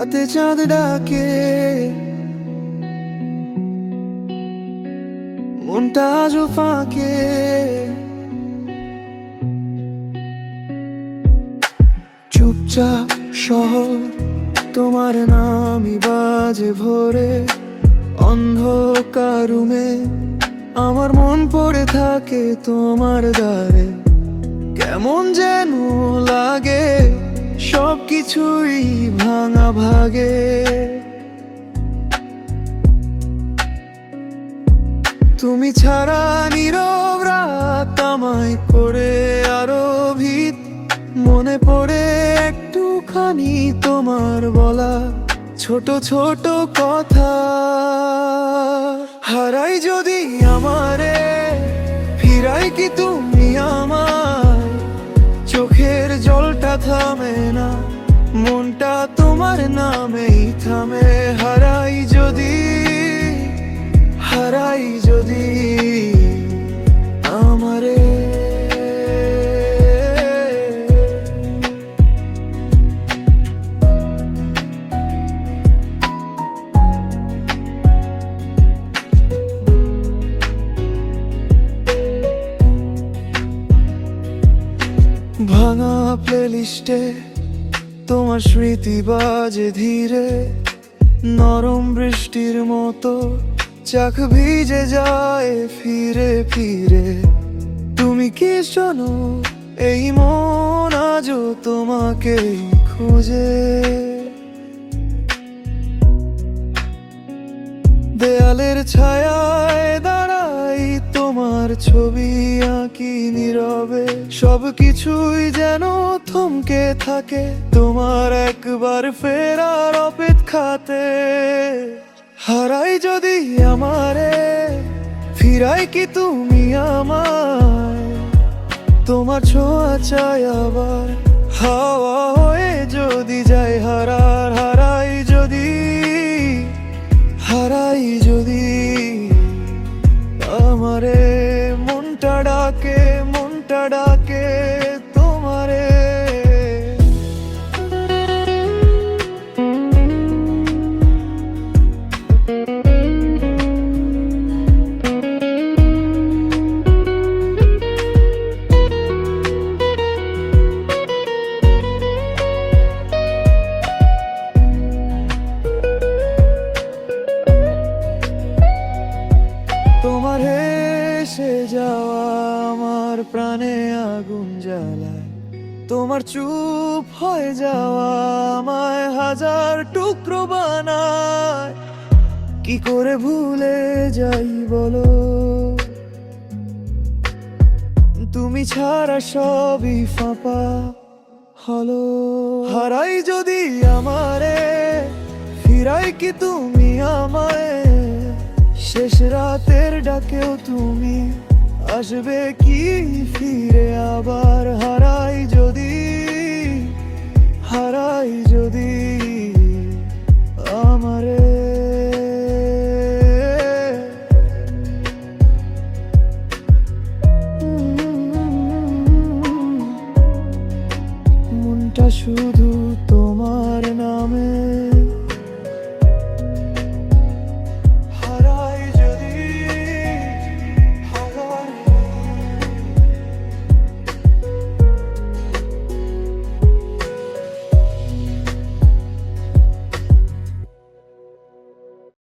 রাতে চাঁদ ডাকে, মনটা আজও ফাঁকে। চুপচাপ শহর, তোমার নামই বাজে ভোরে। অন্ধকার রুমে আমার মন পড়ে থাকে তোমার দ্বারে। কেমন যেন লাগে সবকিছুই ভাঙা ভাগে। তুমি ছাড়া নীরব রাত আমায় করে আরো ভিত। মনে পড়ে একটুখানি তোমার বলা ছোট ছোট কথা। হারাই যদি আমারে, ফিরাই কি তুমি আমায়? চোখের জলটা থামে না, মনটা তোমার নামেই থামে। হারাই যদি, হারাই যদি আমারে। ভাঙা প্লেলিস্টে তোমার স্মৃতি বাজে ধীরে। নরম বৃষ্টির মতো চাক ভিজে যায় ফিরে ফিরে। তুমি কি শোনো, এই মন আজও তোমাকে খুঁজে। দেয়ালের ছায়ায় দাঁড়াই, তোমার ছবি আঁকি নীরবে। সবকিছুই যেন থমকে থাকে তোমার একবার ফেরার অপেক্ষাতে। হারাই যদি আমারে, ফিরাই কি তুমি আমায়? তোমার ছোঁয়া চাই আবার, হাওয়া হয়ে যদি যাই হারার। হারাই যদি, হারাই যদি আমারে। মনটা ডাকে, মনটা ডাকে তোমারে। তোমার হেসে যাওয়া আমার প্রাণে আগুন জ্বালায়। তোমার চুপ হয়ে যাওয়া আমায় হাজার টুকরো বানায়। কি করে ভুলে যাই বলো, তুমি ছাড়া সবই ফাঁপা হলো। হারাই যদি আমারে, ফিরাই কি তুমি আমায়? শেষ রাতের ডাকেও তুমি আসবে কি ফিরে আবার? হারাই যদি, হারাই যদি।